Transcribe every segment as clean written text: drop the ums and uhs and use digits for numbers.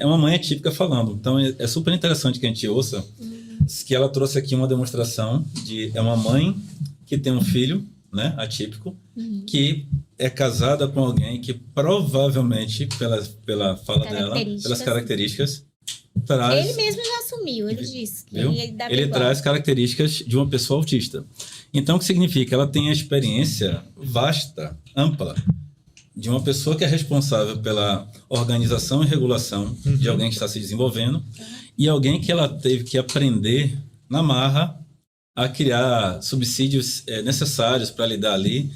é uma mãe atípica falando. Então, é super interessante que a gente ouça que ela trouxe aqui uma demonstração de... É uma mãe que tem um filho, né, atípico, que é casada com alguém que provavelmente, pela fala dela, pelas características, traz... Ele mesmo já assumiu, ele disse que ele traz características de uma pessoa autista. Então, o que significa? Ela tem a experiência vasta, ampla, de uma pessoa que é responsável pela organização e regulação de alguém que está se desenvolvendo e alguém que ela teve que aprender na marra a criar subsídios necessários para lidar ali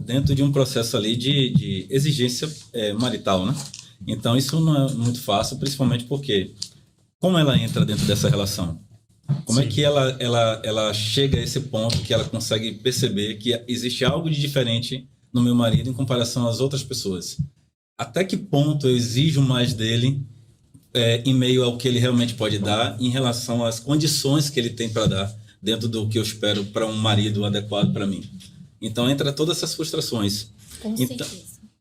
dentro de um processo ali de exigência marital, né? Então, isso não é muito fácil, principalmente porque como ela entra dentro dessa relação? Como é que ela chega a esse ponto que ela consegue perceber que existe algo de diferente no meu marido em comparação às outras pessoas? Até que ponto eu exijo mais dele em meio ao que ele realmente pode dar em relação às condições que ele tem para dar dentro do que eu espero para um marido adequado para mim? Então, entra todas essas frustrações. Com certeza.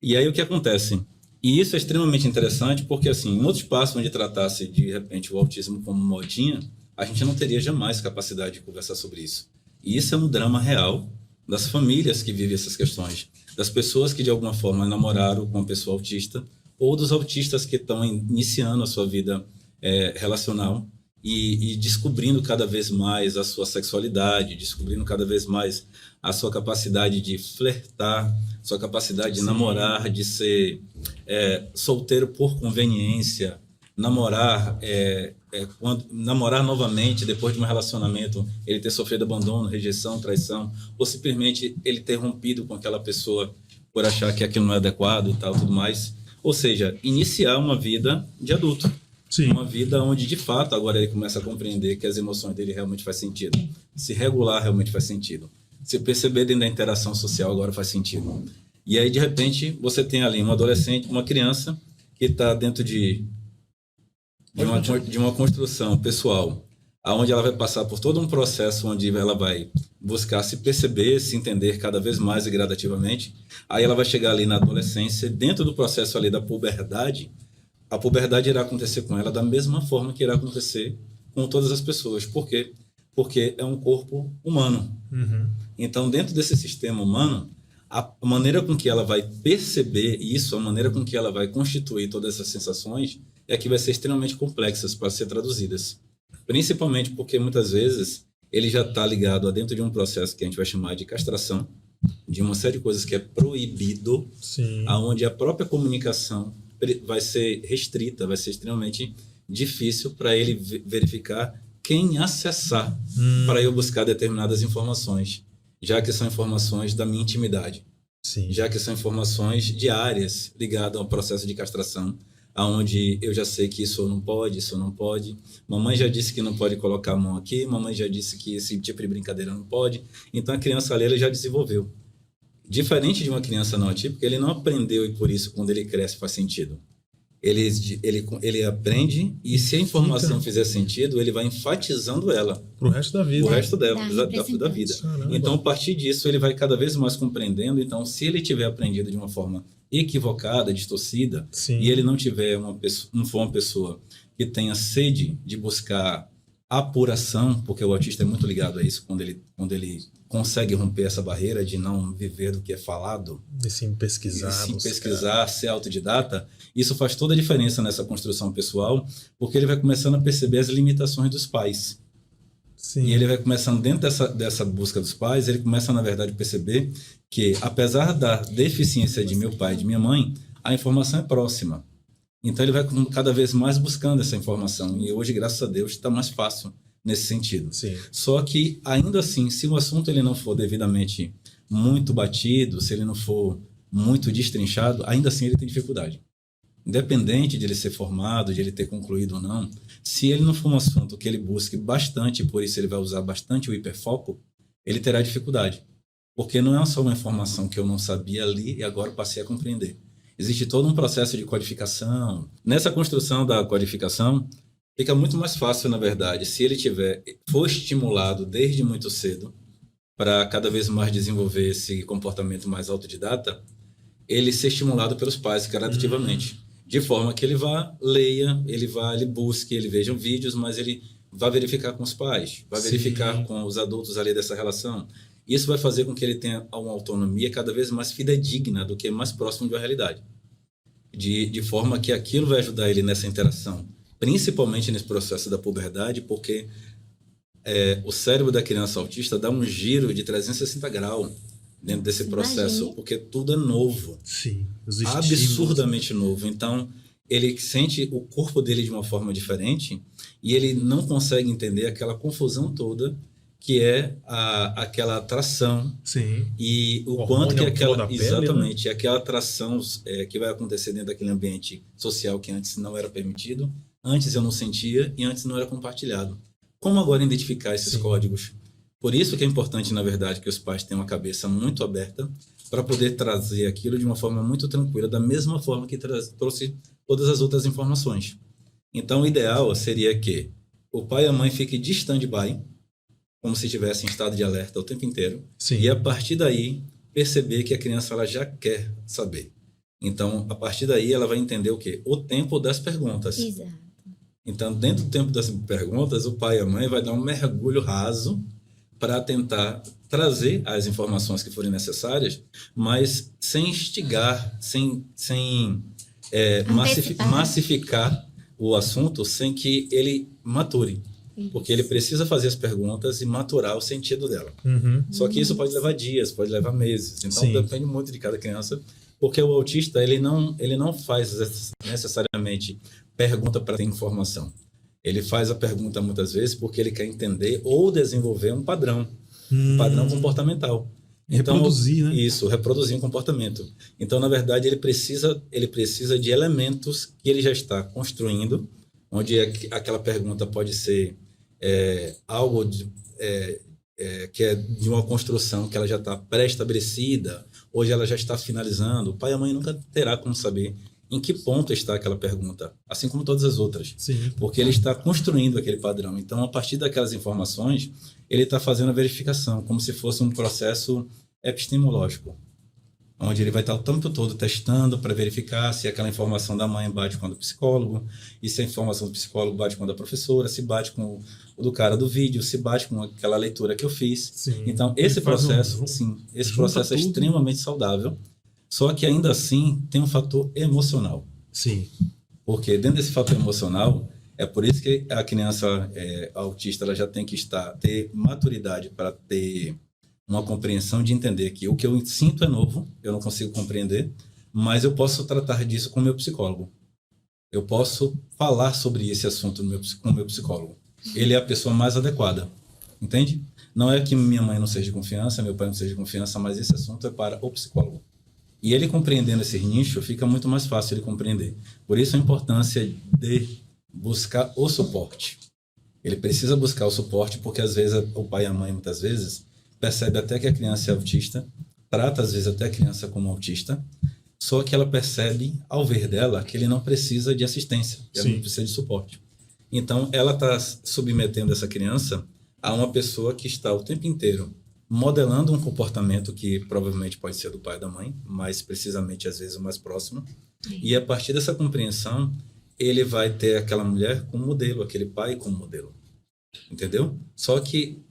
E aí, o que acontece? E isso é extremamente interessante porque, assim, em outro espaço onde tratasse, de repente, o autismo como modinha, a gente não teria jamais capacidade de conversar sobre isso. E isso é um drama real das famílias que vivem essas questões, das pessoas que, de alguma forma, namoraram com uma pessoa autista ou dos autistas que estão iniciando a sua vida relacional e descobrindo cada vez mais a sua sexualidade, descobrindo cada vez mais a sua capacidade de flertar, sua capacidade de namorar, de ser solteiro por conveniência, namorar novamente depois de um relacionamento, ele ter sofrido abandono, rejeição, traição, ou simplesmente ele ter rompido com aquela pessoa por achar que aquilo não é adequado e tal, tudo mais. Ou seja, iniciar uma vida de adulto. Sim. Uma vida onde, de fato, agora ele começa a compreender que as emoções dele realmente faz sentido. Se regular realmente faz sentido. Se perceber dentro da interação social agora faz sentido. E aí, de repente, você tem ali um adolescente, uma criança que está dentro de uma construção pessoal, onde ela vai passar por todo um processo onde ela vai buscar se perceber, se entender cada vez mais e gradativamente. Aí ela vai chegar ali na adolescência, dentro do processo ali da puberdade, a puberdade irá acontecer com ela da mesma forma que irá acontecer com todas as pessoas. Por quê? Porque é um corpo humano. Então, dentro desse sistema humano, a maneira com que ela vai perceber isso, a maneira com que ela vai constituir todas essas sensações, é que vai ser extremamente complexas para ser traduzidas. Principalmente porque, muitas vezes, ele já está ligado a dentro de um processo que a gente vai chamar de castração, de uma série de coisas que é proibido, aonde a própria comunicação vai ser restrita, vai ser extremamente difícil para ele verificar quem acessar para eu buscar determinadas informações, já que são informações da minha intimidade, já que são informações diárias ligadas ao processo de castração, aonde eu já sei que isso não pode, mamãe já disse que não pode colocar a mão aqui, mamãe já disse que esse tipo de brincadeira não pode, então a criança ali ela já desenvolveu. Diferente de uma criança não atípica, ele não aprendeu e por isso quando ele cresce faz sentido. Ele aprende e se a informação fizer sentido, ele vai enfatizando ela. Pro resto da vida. Pro resto dela, da vida. Caramba. Então, a partir disso, ele vai cada vez mais compreendendo. Então, se ele tiver aprendido de uma forma equivocada, distorcida, e ele não tiver não for uma pessoa que tenha sede de buscar apuração, porque o autista é muito ligado a isso, quando ele consegue romper essa barreira de não viver do que é falado, de sim pesquisar, ser autodidata, isso faz toda a diferença nessa construção pessoal, porque ele vai começando a perceber as limitações dos pais. E ele vai começando, dentro dessa busca dos pais, ele começa, na verdade, a perceber que, apesar da deficiência de meu pai e de minha mãe, a informação é próxima. Então, ele vai cada vez mais buscando essa informação. E hoje, graças a Deus, está mais fácil nesse sentido. Só que, ainda assim, se o assunto ele não for devidamente muito batido, se ele não for muito destrinchado, ainda assim ele tem dificuldade. Independente de ele ser formado, de ele ter concluído ou não, se ele não for um assunto que ele busque bastante, por isso ele vai usar bastante o hiperfoco, ele terá dificuldade. Porque não é só uma informação que eu não sabia ali e agora passei a compreender. Existe todo um processo de codificação. Nessa construção da codificação, fica muito mais fácil, na verdade, se ele for estimulado desde muito cedo para cada vez mais desenvolver esse comportamento mais autodidata, ele ser estimulado pelos pais gradativamente. De forma que ele vá, leia, ele busque, ele veja vídeos, mas ele vai verificar com os pais, vai verificar com os adultos ali dessa relação. Isso vai fazer com que ele tenha uma autonomia cada vez mais fidedigna do que mais próximo de uma realidade. De forma que aquilo vai ajudar ele nessa interação, principalmente nesse processo da puberdade, porque o cérebro da criança autista dá um giro de 360 graus dentro desse processo, Imagina. porque tudo é novo. Sim, Absurdamente novo. Então, ele sente o corpo dele de uma forma diferente e ele não consegue entender aquela confusão toda que é aquela atração. Sim. E o quanto que aquela... Pele, exatamente, né? aquela atração que vai acontecer dentro daquele ambiente social que antes não era permitido, antes eu não sentia e antes não era compartilhado. Como agora identificar esses códigos? Por isso que é importante, na verdade, que os pais tenham uma cabeça muito aberta para poder trazer aquilo de uma forma muito tranquila, da mesma forma que trouxe todas as outras informações. Então, o ideal seria que o pai e a mãe fiquem de stand-by, como se estivessem em estado de alerta o tempo inteiro, e a partir daí perceber que a criança ela já quer saber. Então, a partir daí, ela vai entender o quê? O tempo das perguntas. Exato. Então, dentro do tempo das perguntas, o pai e a mãe vai dar um mergulho raso para tentar trazer as informações que forem necessárias, mas sem instigar, sem massificar o assunto, sem que ele mature. Porque ele precisa fazer as perguntas e maturar o sentido dela. Só que isso pode levar dias, pode levar meses. Então, depende muito de cada criança, porque o autista ele não faz necessariamente pergunta para ter informação. Ele faz a pergunta muitas vezes porque ele quer entender ou desenvolver um padrão comportamental. Então, reproduzir, né? Isso, reproduzir um comportamento. Então, na verdade, ele precisa de elementos que ele já está construindo, onde aquela pergunta pode ser algo que é de uma construção que ela já está pré-estabelecida, hoje ela já está finalizando. O pai e a mãe nunca terá como saber em que ponto está aquela pergunta, assim como todas as outras. Porque ele está construindo aquele padrão. Então, a partir daquelas informações, ele está fazendo a verificação, como se fosse um processo epistemológico, onde ele vai estar o tempo todo testando para verificar se aquela informação da mãe bate com a do psicólogo, e se a informação do psicólogo bate com a da professora, se bate com o do cara do vídeo, se bate com aquela leitura que eu fiz. Então, esse processo é extremamente saudável, só que ainda assim tem um fator emocional. Porque dentro desse fator emocional, é por isso que a criança autista ela já tem que ter maturidade para ter uma compreensão de entender que o que eu sinto é novo, eu não consigo compreender, mas eu posso tratar disso com o meu psicólogo. Eu posso falar sobre esse assunto com o meu psicólogo. Ele é a pessoa mais adequada, entende? Não é que minha mãe não seja de confiança, meu pai não seja de confiança, mas esse assunto é para o psicólogo. E ele compreendendo esse nicho, fica muito mais fácil ele compreender. Por isso a importância de buscar o suporte. Ele precisa buscar o suporte porque às vezes o pai e a mãe, muitas vezes, percebe até que a criança é autista, trata às vezes até a criança como autista, só que ela percebe, ao ver dela, que ele não precisa de assistência, que ele não precisa de suporte. Então, ela está submetendo essa criança a uma pessoa que está o tempo inteiro modelando um comportamento que provavelmente pode ser do pai e da mãe, mas precisamente, às vezes, o mais próximo. E a partir dessa compreensão, ele vai ter aquela mulher como modelo, aquele pai como modelo. Entendeu? Só que,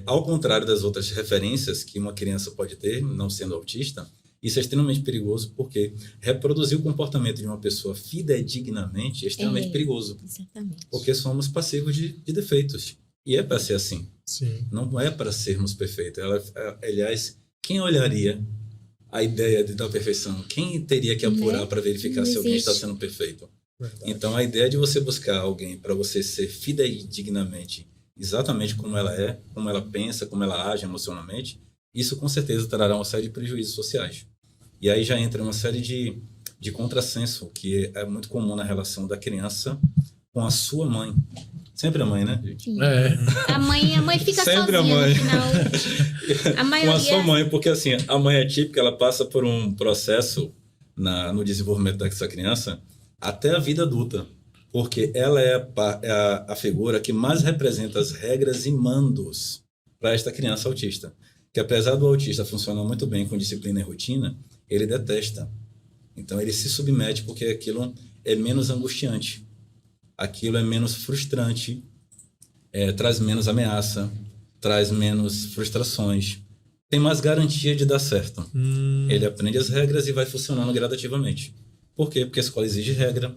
ao contrário das outras referências que uma criança pode ter, não sendo autista, isso é extremamente perigoso porque reproduzir o comportamento de uma pessoa fidedignamente é extremamente perigoso. Exatamente. Porque somos passivos de defeitos. E é para ser assim. Não é para sermos perfeitos. Aliás, quem olharia a ideia da perfeição? Quem teria que apurar para verificar se alguém está sendo perfeito? Então, a ideia de você buscar alguém para você ser fidedignamente exatamente como ela é, como ela pensa, como ela age emocionalmente, isso com certeza trará uma série de prejuízos sociais. E aí já entra uma série de contrassenso que é muito comum na relação da criança com a sua mãe. Sempre a mãe, né? A mãe fica sempre sozinha a mãe. no final. A maioria... Com a sua mãe, porque assim, a mãe é típica, ela passa por um processo no desenvolvimento dessa criança até a vida adulta, porque ela é a figura que mais representa as regras e mandos para esta criança autista. Que apesar do autista funcionar muito bem com disciplina e rotina, ele detesta. Então ele se submete porque aquilo é menos angustiante. Aquilo é menos frustrante, traz menos ameaça, traz menos frustrações. Tem mais garantia de dar certo. Ele aprende as regras e vai funcionando gradativamente. Por quê? Porque a escola exige regra,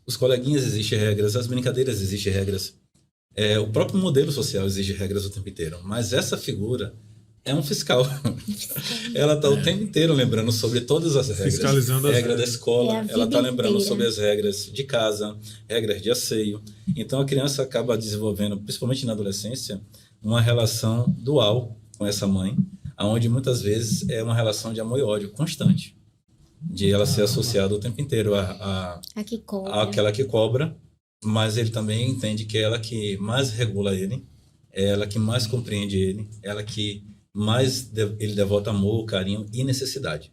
os coleguinhas exigem regras, as brincadeiras exigem regras. O próprio modelo social exige regras o tempo inteiro. Mas essa figura é um fiscal. Ela está o tempo inteiro lembrando sobre todas as regras. Fiscalizando as regra da escola, ela está lembrando inteira. sobre as regras de casa, regras de asseio. Então a criança acaba desenvolvendo, principalmente na adolescência, uma relação dual com essa mãe, onde muitas vezes é uma relação de amor e ódio constante. De ela ser associada o tempo inteiro àquela que cobra, mas ele também entende que é ela que mais regula ele, é ela que mais compreende ele, ela que mais ele devota amor, carinho e necessidade.